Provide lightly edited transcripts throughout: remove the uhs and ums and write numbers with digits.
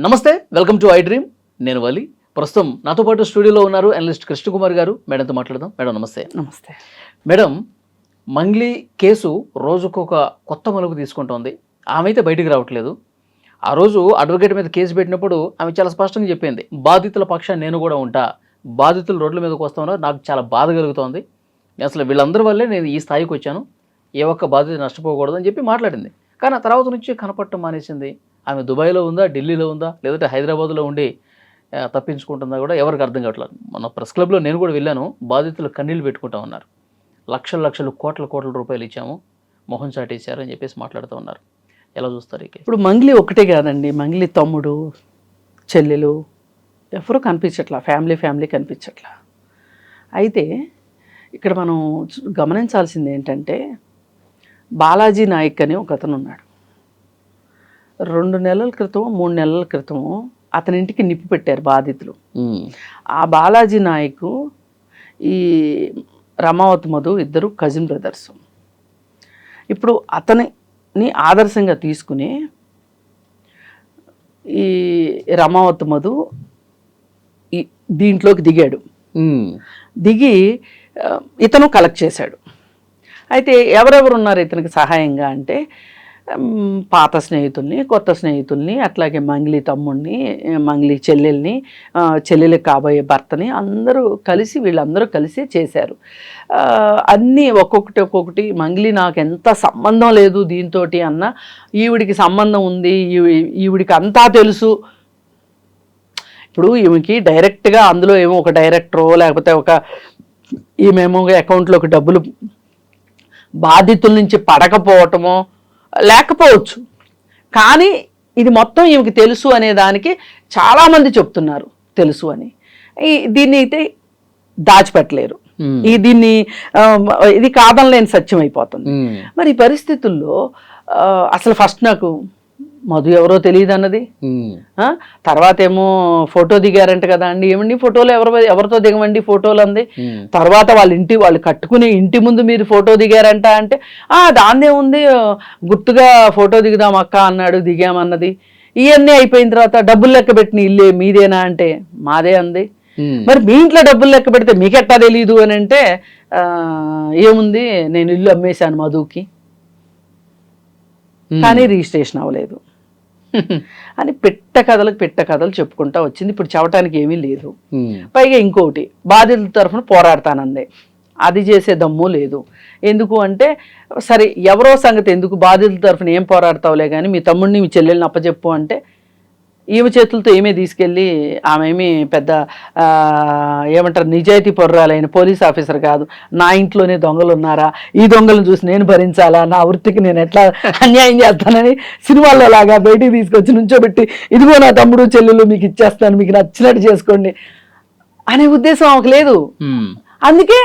నమస్తే, welcome to I dream. నేను వలి. ప్రస్తుతం నాతో పాటు స్టూడియోలో ఉన్నారు అనలిస్ట్ కృష్ణకుమార్ గారు. మేడంతో మాట్లాడదాం. మేడం నమస్తే. నమస్తే మేడం, మంగ్లీ కేసు రోజుకొక కొత్త మలుపు తీసుకుంటోంది. ఆమె అయితే బయటికి రావట్లేదు. ఆ రోజు అడ్వకేట్ మీద కేసు పెట్టినప్పుడు ఆమె చాలా స్పష్టంగా చెప్పింది, బాధితుల పక్షాన్ని నేను కూడా ఉంటా, బాధితులు రోడ్ల మీదకి వస్తున్నారు, నాకు చాలా బాధ కలుగుతోంది, అసలు వీళ్ళందరి వల్లే నేను ఈ స్థాయికి వచ్చాను, ఏ ఒక్క బాధిత నష్టపోకూడదు అని చెప్పి మాట్లాడింది. కానీ ఆ తర్వాత నుంచి కనపడటం మానేసింది. ఆమె దుబాయ్లో ఉందా, ఢిల్లీలో ఉందా, లేదంటే హైదరాబాద్లో ఉండి తప్పించుకుంటుందా కూడా ఎవరికి అర్థం కావట్లేదు. మన ప్రెస్ క్లబ్లో నేను కూడా వెళ్ళాను. బాధితులు కన్నీళ్ళు పెట్టుకుంటా ఉన్నారు. లక్షల లక్షలు కోట్ల రూపాయలు ఇచ్చాము, మొహం చాటేశారు అని చెప్పేసి మాట్లాడుతూ ఉన్నారు. ఎలా చూస్తారు ఈ కేసు? ఇప్పుడు మంగ్లీ ఒకటే కాదండి, మంగ్లీ తమ్ముడు చెల్లెలు ఎవరు కనిపించట్లా, ఫ్యామిలీ కనిపించట్లా. అయితే ఇక్కడ మనం గమనించాల్సింది ఏంటంటే, బాలాజీ నాయక్ అని ఒక అతను ఉన్నాడు. 2 నెలల క్రితం 3 నెలల క్రితం అతని ఇంటికి నిప్పు పెట్టారు బాధితులు. ఆ బాలాజీ నాయక్ ఈ రమావతి మధు ఇద్దరు కజిన్ బ్రదర్స్. ఇప్పుడు అతనిని ఆదర్శంగా తీసుకుని ఈ రమావతి మధు దీంట్లోకి దిగాడు. దిగి ఇతను కలెక్ట్ చేశాడు. అయితే ఎవరెవరు ఉన్నారు ఇతనికి సహాయంగా అంటే, పాత స్నేహితుల్ని, కొత్త స్నేహితుల్ని, అట్లాగే మంగ్లీ తమ్ముడిని, మంగ్లీ చెల్లెలికి కాబోయే భర్తని వీళ్ళందరూ కలిసి చేశారు. అన్నీ ఒక్కొక్కటి మంగ్లీ నాకు ఎంత సంబంధం లేదు దీంతో అన్న, ఈవిడికి సంబంధం ఉంది, ఈవిడికి అంతా తెలుసు. ఇప్పుడు ఈమెకి డైరెక్ట్గా అందులో ఏమో ఒక డైరెక్టరో లేకపోతే ఈమెమో అకౌంట్లోకి డబ్బులు బాధితుల నుంచి పడకపోవటమో లేకపోవచ్చు, కానీ ఇది మొత్తం ఈమెకి తెలుసు అనే దానికి చాలామంది చెప్తున్నారు తెలుసు అని. దీన్ని అయితే దాచిపెట్టలేరు. ఇది కాదనలేని సత్యం అయిపోతుంది. మరి ఈ పరిస్థితుల్లో అసలు ఫస్ట్ నాకు మధు ఎవరో తెలియదు అన్నది, తర్వాత ఏమో ఫోటో దిగారంట కదా అండి, ఏమండి ఫోటోలు ఎవరితో దిగమండి ఫోటోలు అంది. తర్వాత వాళ్ళు కట్టుకునే ఇంటి ముందు మీరు ఫోటో దిగారంట అంటే, దాన్నే ఉంది, గుర్తుగా ఫోటో దిగుదాం అక్క అన్నాడు, దిగామన్నది. ఇవన్నీ అయిపోయిన తర్వాత డబ్బులు లెక్క పెట్టిన ఇల్లే మీదేనా అంటే మాదే అంది. మరి మీ ఇంట్లో డబ్బులు లెక్క పెడితే మీకెట్టా తెలీదు అని అంటే, ఏముంది నేను ఇల్లు అమ్మేశాను మధుకి, కానీ రిజిస్ట్రేషన్ అవ్వలేదు అని పెట్ట కథలు చెప్పుకుంటా వచ్చింది. ఇప్పుడు చెప్పడానికి ఏమీ లేదు. పైగా ఇంకోటి, బాధితుల తరఫున పోరాడతానంది. అది చేసే దమ్ము లేదు. ఎందుకు అంటే, సరే ఎవరో సంగతి ఎందుకు, బాధితుల తరఫున ఏం పోరాడతావులే కానీ మీ తమ్ముడిని మీ చెల్లెల్ని అప్పచెప్పు అంటే, ఈమె చేతులతో ఏమీ తీసుకెళ్ళి, ఆమె ఏమీ పెద్ద ఏమంటారు నిజాయితీ పరురాలైన పోలీస్ ఆఫీసర్ కాదు. నా ఇంట్లోనే దొంగలు ఉన్నారా, ఈ దొంగలను చూసి నేను భరించాలా, నా వృత్తికి నేను ఎట్లా అన్యాయం చేస్తానని సినిమాల్లో లాగా బయటికి తీసుకొచ్చి నుంచోబెట్టి, ఇదిగో నా తమ్ముడు చెల్లెలు మీకు ఇచ్చేస్తాను, మీకు నచ్చినట్టు చేసుకోండి అనే ఉద్దేశం ఆమెకు లేదు. అందుకే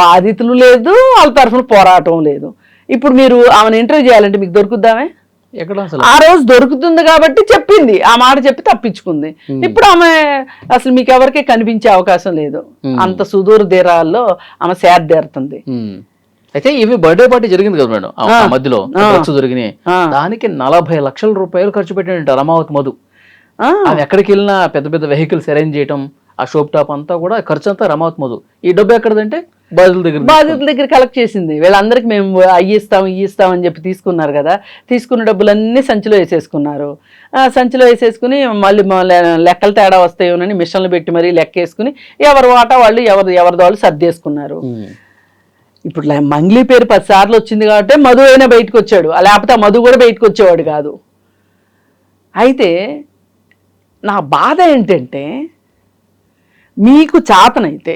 బాధితులు లేదు, వాళ్ళ తరఫున పోరాటం లేదు. ఇప్పుడు మీరు ఆమెను ఇంటర్వ్యూ చేయాలంటే మీకు దొరుకుద్దామే? ఆ రోజు దొరుకుతుంది కాబట్టి చెప్పింది, ఆ మాట చెప్పి తప్పించుకుంది. ఇప్పుడు ఆమె అసలు మీకు ఎవరికీ కనిపించే అవకాశం లేదు. అంత సుదూర తీరాల్లో ఆమె సేద్దేరుతుంది. అయితే ఇవి బర్త్డే పార్టీ జరిగింది కదా మేడం, మధ్యలో దొరికినాయి. దానికి 40 లక్షల రూపాయలు ఖర్చు పెట్టినట్టు రమావతి మధు. ఆమె ఎక్కడికి వెళ్ళినా పెద్ద పెద్ద వెహికల్స్ అరేంజ్ చేయటం, ఆ షోప్ టాప్ అంతా కూడా ఖర్చు అంతా రమావతి మధు. ఈ డబ్బు ఎక్కడదంటే బాధితుల దగ్గర కలెక్ట్ చేసింది. వీళ్ళందరికీ మేము ఇస్తాం అని చెప్పి తీసుకున్నారు కదా, తీసుకున్న డబ్బులన్నీ సంచిలో వేసేసుకున్నారు. సంచిలో వేసేసుకుని మళ్ళీ లెక్కలు తేడా వస్తాయోనని మిషన్లు పెట్టి మరీ లెక్క వేసుకుని ఎవరి వాటా వాళ్ళు ఎవరిది వాళ్ళు సర్దేసుకున్నారు. ఇప్పుడు మంగ్లీ పేరు 10 సార్లు వచ్చింది కాబట్టి మధు అయినా బయటకు వచ్చాడు, లేకపోతే ఆ మధు కూడా బయటకు వచ్చేవాడు కాదు. అయితే నా బాధ ఏంటంటే, మీకు చాతనైతే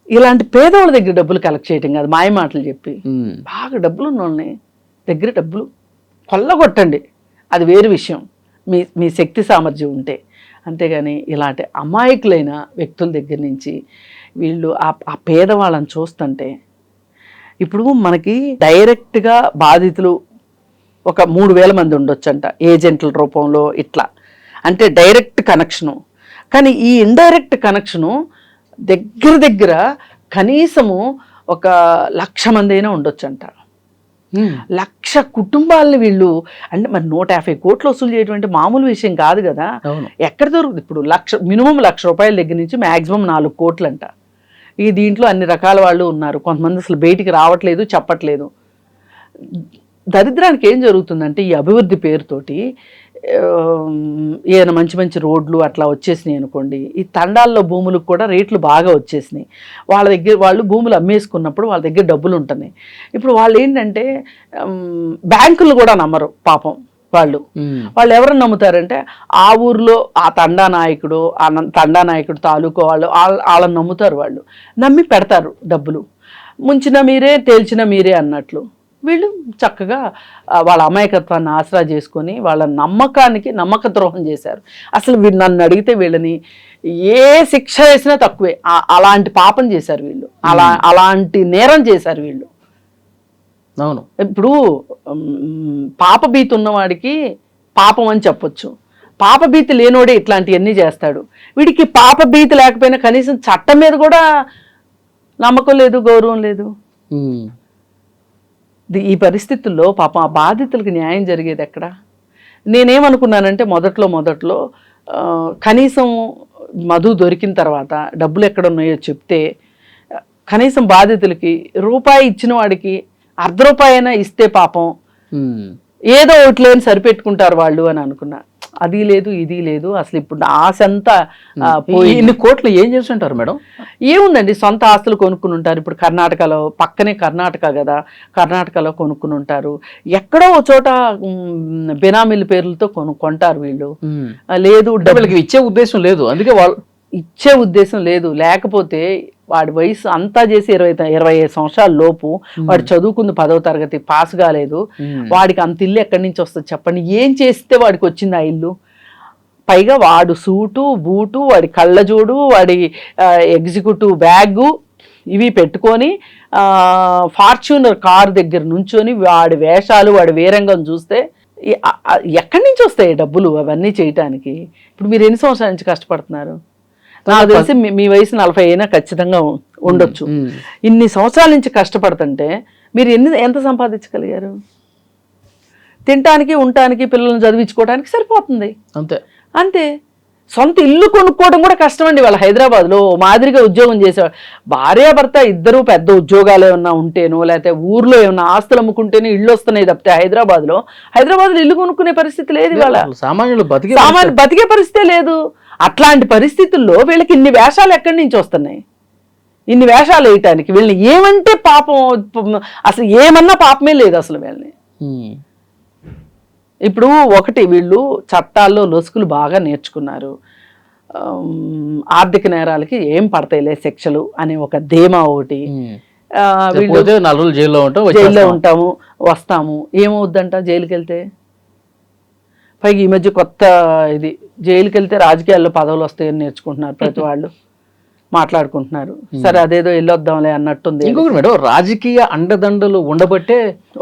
ఇలాంటి పేదవాళ్ళ దగ్గర డబ్బులు కలెక్ట్ చేయటం కాదు, మాయ మాటలు చెప్పి, బాగా డబ్బులు ఉన్న వాళ్ళని దగ్గర డబ్బులు కొల్లగొట్టండి, అది వేరు విషయం, మీ శక్తి సామర్థ్యం ఉంటే. అంతేగాని ఇలాంటి అమాయకులైన వ్యక్తుల దగ్గర నుంచి వీళ్ళు ఆ పేదవాళ్ళని చూస్తుంటే, ఇప్పుడు మనకి డైరెక్ట్గా బాధితులు ఒక 3000 మంది ఉండొచ్చంట ఏజెంట్ల రూపంలో, ఇట్లా అంటే డైరెక్ట్ కనెక్షను. కానీ ఈ ఇండైరెక్ట్ కనెక్షను దగ్గర కనీసము ఒక 1,00,000 మంది అయినా ఉండొచ్చు అంట. 1,00,000 కుటుంబాలని వీళ్ళు అంటే మరి 150 కోట్లు వసూలు చేయడం అంటే మామూలు విషయం కాదు కదా. ఎక్కడ దొరుకుతుంది ఇప్పుడు మినిమం ₹1,00,000 దగ్గర నుంచి మాక్సిమం 4 కోట్లు అంట. ఈ దీంట్లో అన్ని రకాల వాళ్ళు ఉన్నారు. కొంతమంది అసలు బయటికి రావట్లేదు, చెప్పట్లేదు. దరిద్రానికి ఏం జరుగుతుందంటే ఈ అభివృద్ధి పేరుతోటి ఏదైనా మంచి మంచి రోడ్లు అట్లా వచ్చేసినాయి అనుకోండి, ఈ తండాల్లో భూములకు కూడా రేట్లు బాగా వచ్చేసినాయి. వాళ్ళు భూములు అమ్మేసుకున్నప్పుడు వాళ్ళ దగ్గర డబ్బులు ఉంటున్నాయి. ఇప్పుడు వాళ్ళు ఏంటంటే బ్యాంకులు కూడా నమ్మరు పాపం. వాళ్ళు ఎవరన్నా నమ్ముతారంటే ఆ ఊర్లో ఆ తండా నాయకుడు తాలూకు వాళ్ళని నమ్ముతారు. వాళ్ళు నమ్మి పెడతారు డబ్బులు. ముంచిన మీరే తేల్చిన మీరే అన్నట్లు వీళ్ళు చక్కగా వాళ్ళ అమాయకత్వాన్ని ఆసరా చేసుకొని వాళ్ళ నమ్మక ద్రోహం చేశారు. అసలు నన్ను అడిగితే వీళ్ళని ఏ శిక్ష వేసినా తక్కువే. అలాంటి పాపం చేశారు వీళ్ళు, అలాంటి నేరం చేశారు వీళ్ళు. అవును. ఇప్పుడు పాపభీతి ఉన్నవాడికి పాపం అని చెప్పొచ్చు, పాపభీతి లేనోడే ఇట్లాంటివన్నీ చేస్తాడు. వీడికి పాపభీతి లేకపోయినా కనీసం చట్టం మీద కూడా నమ్మకం లేదు, గౌరవం లేదు. ఈ పరిస్థితుల్లో పాపం ఆ బాధితులకు న్యాయం జరిగేది ఎక్కడ? నేనేమనుకున్నానంటే మొదట్లో కనీసం మధు దొరికిన తర్వాత డబ్బులు ఎక్కడ ఉన్నాయో చెప్తే కనీసం బాధితులకి రూపాయి ఇచ్చిన వాడికి ₹1 అయినా ఇస్తే పాపం ఏదో ఒకటి లేని సరిపెట్టుకుంటారు వాళ్ళు అని అనుకున్నా. అది లేదు, ఇది లేదు. అసలు ఇప్పుడు ఆశ అంతా ఇన్ని కోట్లు ఏం చేస్తుంటారు మేడం? ఏముందండి, సొంత ఆస్తులు కొనుక్కుని ఉంటారు. ఇప్పుడు కర్ణాటకలో, పక్కనే కర్ణాటక కదా, కర్ణాటకలో కొనుక్కుని ఉంటారు. ఎక్కడో ఒక చోట బెనామీల పేర్లతో కొంటారు వీళ్ళు. లేదు, వీళ్ళకి ఇచ్చే ఉద్దేశం లేదు, అందుకే వాళ్ళు ఇచ్చే ఉద్దేశం లేదు. లేకపోతే వాడి వయసు అంతా చేసి 25 సంవత్సరాల లోపు వాడు చదువుకుంది 10వ తరగతి పాస్ కాలేదు. వాడికి అంత ఇల్లు ఎక్కడి నుంచి వస్తుంది చెప్పండి? ఏం చేస్తే వాడికి వచ్చింది ఆ ఇల్లు? పైగా వాడు సూటు బూటు, వాడి కళ్ళజోడు, వాడి ఎగ్జిక్యూటివ్ బ్యాగు ఇవి పెట్టుకొని ఫార్చ్యూనర్ కారు దగ్గర నుంచొని వాడి వేషాలు, వాడి వీరంగం చూస్తే ఎక్కడి నుంచి వస్తాయి డబ్బులు అవన్నీ చేయటానికి? ఇప్పుడు మీరు ఎన్ని సంవత్సరాల నుంచి కష్టపడుతున్నారు? నాకు తెలిసి మీ వయసు 40 అయినా ఖచ్చితంగా ఉండొచ్చు. ఇన్ని సంవత్సరాల నుంచి కష్టపడుతుంటే మీరు ఎంత సంపాదించగలిగారు? తినటానికి, ఉండటానికి, పిల్లల్ని చదివించుకోవడానికి సరిపోతుంది. అంతే. సొంత ఇల్లు కొనుక్కోవడం కూడా కష్టం అండి. వాళ్ళ హైదరాబాద్లో మాదిరిగా ఉద్యోగం చేసేవాళ్ళు భార్యాభర్త ఇద్దరు పెద్ద ఉద్యోగాలు ఏమన్నా ఉంటేనో, లేకపోతే ఊర్లో ఏమన్నా ఆస్తులు అమ్ముకుంటేనే ఇల్లు వస్తున్నాయి తప్పితే హైదరాబాద్లో ఇల్లు కొనుక్కునే పరిస్థితి లేదు. ఇవాళ సామాన్యులు బతికే పరిస్థితే లేదు. అట్లాంటి పరిస్థితుల్లో వీళ్ళకి ఇన్ని వేషాలు ఎక్కడి నుంచి వస్తున్నాయి? ఇన్ని వేషాలు వేయటానికి వీళ్ళని ఏమంటే పాపం, అసలు ఏమన్నా పాపమే లేదు అసలు వీళ్ళని. ఇప్పుడు ఒకటి, వీళ్ళు చట్టాల్లో లొసుకులు బాగా నేర్చుకున్నారు. ఆర్థిక నేరాలకి ఏం పడతాయిలే శిక్షలు అనే ఒక ధీమా ఒకటి. జైల్లో ఉంటాము, వస్తాము, ఏమవుద్దంట జైలుకి వెళ్తే? పైగా ఈ మధ్య కొత్త ఇది, జైలుకి వెళ్తే రాజకీయాల్లో పదవులు వస్తాయని నేర్చుకుంటున్నారు ప్రతి వాళ్ళు, మాట్లాడుకుంటున్నారు. సరే అదేదో వెళ్ళొద్దాంలే అన్నట్టుంది. ఇంకొకటి మేడం, రాజకీయ అండదండలు ఉండబట్టే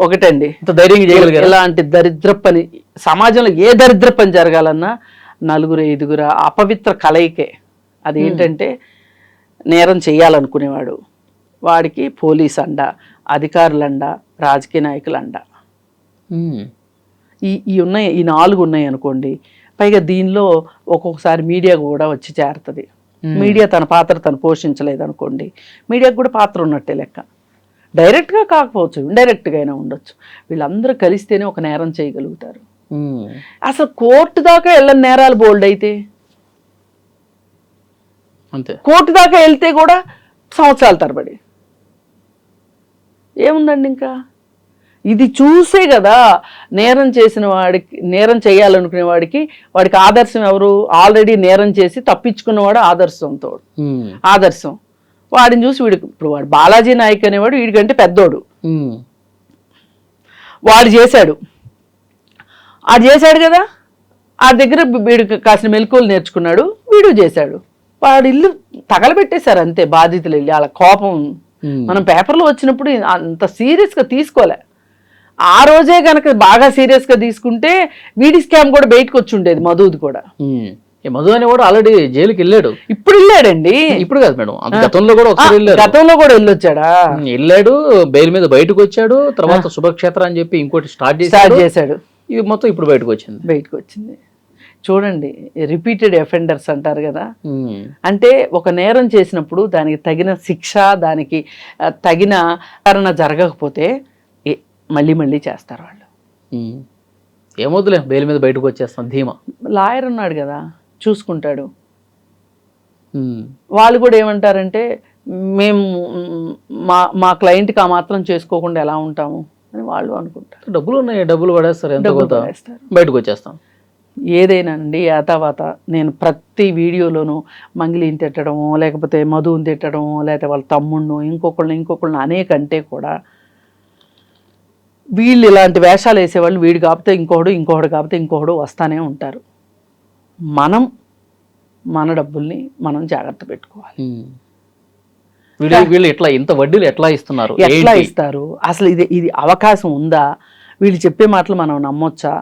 ఒకటండి ధైర్యం చేయగలిగారు. ఇలాంటి దరిద్ర పని సమాజంలో ఏ దరిద్ర పని జరగాలన్నా 4-5 అపవిత్ర కలయికే. అదేంటంటే నేరం చేయాలనుకునేవాడు, వాడికి పోలీస్ అండ, అధికారులు అండ, రాజకీయ నాయకులు అండ. ఈ 4 ఉన్నాయి అనుకోండి. పైగా దీనిలో ఒక్కొక్కసారి మీడియా కూడా వచ్చి చేరుతుంది. మీడియా తన పాత్ర తను పోషించలేదు అనుకోండి, మీడియాకు కూడా పాత్ర ఉన్నట్టే లెక్క. డైరెక్ట్గా కాకపోవచ్చు, ఇండైరెక్ట్గా అయినా ఉండొచ్చు. వీళ్ళందరూ కలిస్తేనే ఒక నేరం చేయగలుగుతారు. అసలు కోర్టు దాకా వెళ్ళని నేరాలు బోల్డ్ అయితే, అంతే. కోర్టు దాకా వెళ్తే కూడా సంవత్సరాల తరబడి. ఏముందండి ఇంకా? ఇది చూసే కదా నేరం చేసిన వాడికి, నేరం చేయాలనుకునే వాడికి ఆదర్శం ఎవరు? ఆల్రెడీ నేరం చేసి తప్పించుకున్నవాడు ఆదర్శం. వాడిని చూసి ఇప్పుడు వాడు బాలాజీ నాయక్ అనేవాడు వీడికంటే పెద్దోడు. వాడు చేశాడు కదా, ఆ దగ్గర వీడికి కాసిన మెలకువలు నేర్చుకున్నాడు, వీడు చేశాడు. వాడు ఇల్లు తగలబెట్టేశారు అంతే బాధితులు వెళ్ళి. వాళ్ళ కోపం మనం పేపర్లో వచ్చినప్పుడు అంత సీరియస్గా తీసుకోలే. ఆ రోజే కనుక బాగా సీరియస్గా తీసుకుంటే వీడి స్కామ్ కూడా బయటకు వచ్చి ఉండేది, మధుది కూడా. ఈ మధు అనేవాడు ఆల్రెడీ జైలుకి వెళ్ళాడు. ఇప్పుడు వెళ్ళాడండి. ఇప్పుడు కాదు మేడం, గతంలో కూడా ఒకసారి వెళ్ళాడు. గతంలో కూడా వెళ్ళొచ్చాడా? వెళ్ళాడు, బెయిల్ మీద బయటకు వచ్చాడు, తర్వాత శుభక్షేత్రం అని చెప్పి ఇంకోటి స్టార్ట్ చేశాడు. ఇది మొత్తం ఇప్పుడు బయటకు వచ్చింది. చూడండి, రిపీటెడ్ అఫెండర్స్ అంటారు కదా, అంటే ఒక నేరం చేసినప్పుడు దానికి తగిన శిక్ష, దానికి తగిన కారణ జరగకపోతే మళ్ళీ మళ్ళీ చేస్తారు వాళ్ళు. ఏమొద్దులే, బెయిల్ మీద బయటకు వచ్చేస్తాం ధీమా. లాయర్ ఉన్నాడు కదా, చూసుకుంటాడు. వాళ్ళు కూడా ఏమంటారంటే, మేము మా క్లయింట్కి ఆ మాత్రం చేసుకోకుండా ఎలా ఉంటాము అని వాళ్ళు అనుకుంటారు. డబ్బులు ఉన్నాయి, డబ్బులు పడేస్తారు, ఎంత బయటకు వచ్చేస్తాం. ఏదైనానండి యాతావాత నేను ప్రతి వీడియోలోనూ మంగిలిని తిట్టడము, లేకపోతే మధుని తిట్టడము, లేకపోతే వాళ్ళ తమ్ముళ్ళు ఇంకొకళ్ళని అనేకంటే కూడా వీళ్ళు ఇలాంటి వేషాలు వేసేవాళ్ళు, వీడు కాకపోతే ఇంకొకడు కాకపోతే ఇంకొకడు వస్తానే ఉంటారు. మన డబ్బుల్ని మనం జాగ్రత్త పెట్టుకోవాలి. వీళ్ళు ఎట్లా ఇంత వడ్డీలు ఎట్లా ఇస్తారు, అసలు ఇది అవకాశం ఉందా, వీళ్ళు చెప్పే మాటలు మనం నమ్మొచ్చా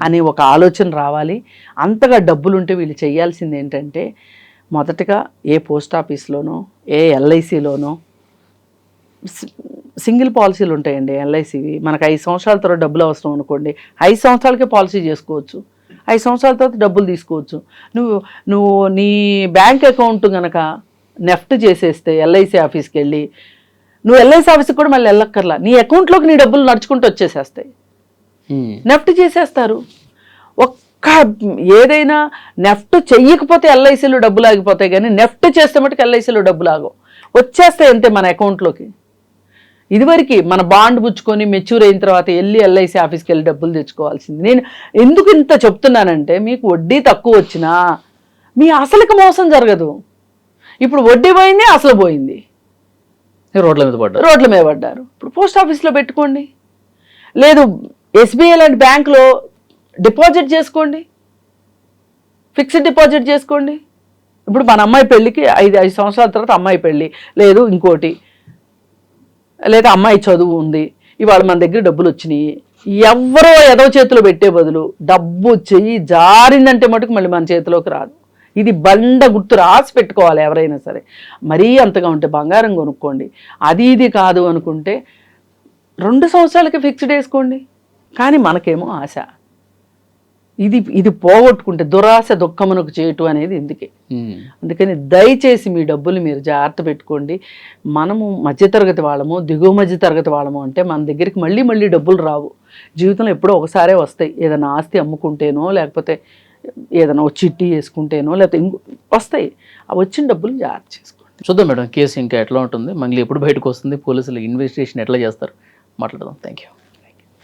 అని ఒక ఆలోచన రావాలి. అంతగా డబ్బులు ఉంటే వీళ్ళు చేయాల్సింది ఏంటంటే, మొదటగా ఏ పోస్ట్ ఆఫీస్లోనో, ఏ ఎల్ఐసిలోనో సింగిల్ పాలసీలు ఉంటాయండి. ఎల్ఐసివి మనకు 5 సంవత్సరాల తర్వాత డబ్బులు అవసరం అనుకోండి, 5 సంవత్సరాలకే పాలసీ చేసుకోవచ్చు, 5 సంవత్సరాల తర్వాత డబ్బులు తీసుకోవచ్చు. నువ్వు నీ బ్యాంక్ అకౌంట్ కనుక నెఫ్ట్ చేసేస్తే ఎల్ఐసి ఆఫీస్కి వెళ్ళి, నువ్వు ఎల్ఐసి ఆఫీస్కి కూడా మళ్ళీ వెళ్ళక్కర్లా, నీ అకౌంట్లోకి నీ డబ్బులు నడుచుకుంటూ వచ్చేసేస్తాయి. నెఫ్ట్ చేసేస్తారు. ఏదైనా నెఫ్ట్ చెయ్యకపోతే ఎల్ఐసిలో డబ్బులు ఆగిపోతాయి, కానీ నెఫ్ట్ చేస్తే మటుకు ఎల్ఐసిలో డబ్బులు ఆగవు, వచ్చేస్తాయి అంతే మన అకౌంట్లోకి. ఇదివరకు మన బాండ్ పుచ్చుకొని మెచ్యూర్ అయిన తర్వాత వెళ్ళి ఎల్ఐసి ఆఫీస్కి వెళ్ళి డబ్బులు తెచ్చుకోవాల్సింది. నేను ఎందుకు ఇంత చెప్తున్నానంటే, మీకు వడ్డీ తక్కువ వచ్చినా మీ అసలుకి మోసం జరగదు. ఇప్పుడు వడ్డీ పోయింది, అసలు పోయింది, రోడ్ల మీద పడ్డారు. ఇప్పుడు పోస్ట్ ఆఫీస్లో పెట్టుకోండి, లేదు ఎస్బీఐ లాంటి బ్యాంకులో డిపాజిట్ చేసుకోండి, ఫిక్స్డ్ డిపాజిట్ చేసుకోండి. ఇప్పుడు మన అమ్మాయి పెళ్ళికి 5 సంవత్సరాల తర్వాత అమ్మాయి పెళ్ళి, లేదు ఇంకోటి, లేదా అమ్మాయి చదువు ఉంది, ఇవాళ మన దగ్గర డబ్బులు వచ్చినాయి, ఎవరో ఏదో చేతిలో పెట్టే బదులు డబ్బు చెయ్యి జారిందంటే మటుకు మళ్ళీ మన చేతిలోకి రాదు. ఇది బండ గుర్తు రాసి పెట్టుకోవాలి ఎవరైనా సరే. మరీ అంతగా ఉంటే బంగారం కొనుక్కోండి, ఇది కాదు అనుకుంటే 2 సంవత్సరాలకి ఫిక్స్డ్ వేసుకోండి. కానీ మనకేమో ఆశ, ఇది పోగొట్టుకుంటే దురాశ దుఃఖమునకు చేయటం అనేది ఎందుకే. అందుకని దయచేసి మీ డబ్బులు మీరు జాగ్రత్త పెట్టుకోండి. మనము మధ్యతరగతి వాళ్ళము, దిగువ మధ్యతరగతి వాళ్ళము అంటే మన దగ్గరికి మళ్ళీ డబ్బులు రావు. జీవితంలో ఎప్పుడో ఒకసారే వస్తాయి. ఏదైనా ఆస్తి అమ్ముకుంటేనో, లేకపోతే ఏదైనా చిట్టి వేసుకుంటేనో, లేకపోతే వస్తాయి. ఆ వచ్చిన డబ్బులు జాగ్రత్త చేసుకోండి. చూద్దాం మేడం, కేసు ఇంకా ఎట్లా ఉంటుంది, మళ్ళీ ఎప్పుడు బయటకు వస్తుంది, పోలీసులు ఇన్వెస్టిగేషన్ ఎట్లా చేస్తారు, మాట్లాడదాం. Thank you.